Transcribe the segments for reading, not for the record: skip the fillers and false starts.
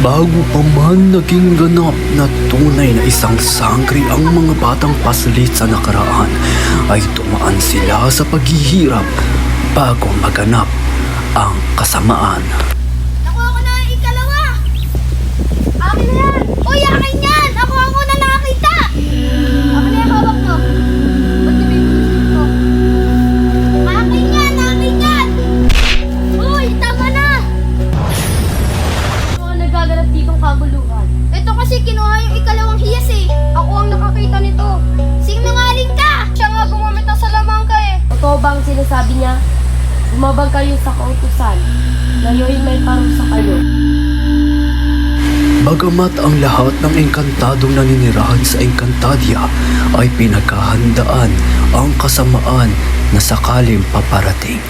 Bago pa man naging ganap na tunay na isang sangre ang mga batang paslit sa nakaraan, ay tumaan sila sa paghihirap bago maganap ang kasamaan. Nakuha ko na ang ikalawa! Akin na yan! Uy, akin yan! Ako ang una nakakita! Akin na yung hawak mo. Ba't niyo binusin ko? Akin yan! Akin yan! Uy, tama na! Ano ang nagaganap ditong kaguluhan? Ito kasi kinuha yung ikalawang hiyas eh. Ako ang nakakita nito. Sinungaling ka! Siya nga gumamit ng salamangka eh. Totoo ba ang sinasabi niya? Lumabag kayo sa kautusan. Ngayon may parusa kayo. Bagamat ang lahat ng engkantadong naninirahan sa Encantadia ay pinaghahandaan ang kasamaan na sakaling paparating.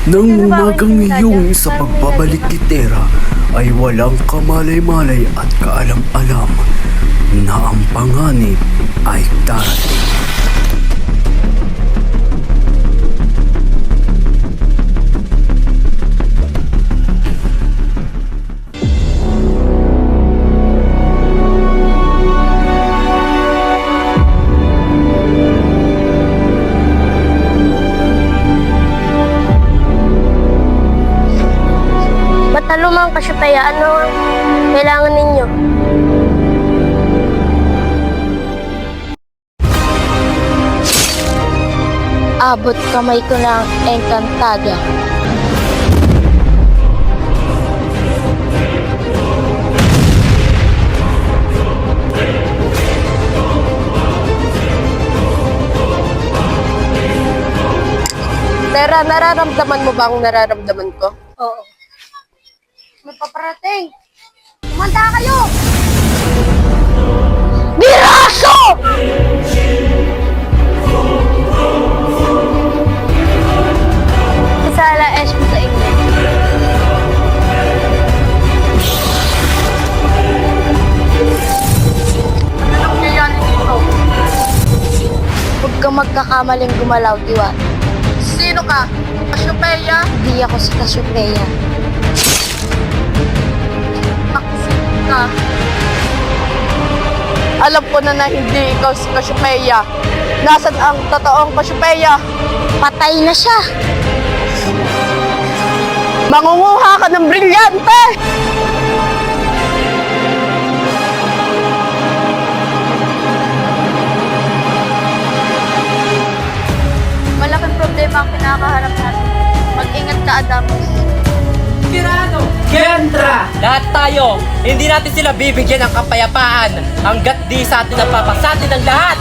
Nang umagang iyon sa pagbabalik ni Terra ay walang kamalay-malay at kaalam-alam na ang panganib ay darating. Matalumang kasyupaya, ano ang kailangan ninyo? Abot kamay ko ng Encantadia. Tera, nararamdaman mo ba ang nararamdaman ko? Oo. May paparating! Kumanda kayo! Biraso! Sala S mo sa inyo. Ano nangyayari dito? Huwag kang magkakamaling gumalaw, Diwat. Sino ka? Cassiopeia? Hindi ako si Cassiopeia. Ka. Alam ko na hindi ikaw si Cassiopeia. Nasaan ang totoong Cassiopeia? Patay na siya. Mangunguha ka ng brilyante! Malaking problema ang pinakaharap natin. Mag-ingat ka, Adamus. Kendra! Lahat tayo, hindi natin sila bibigyan ng kapayapaan hanggat di sa atin napapasatin ang lahat!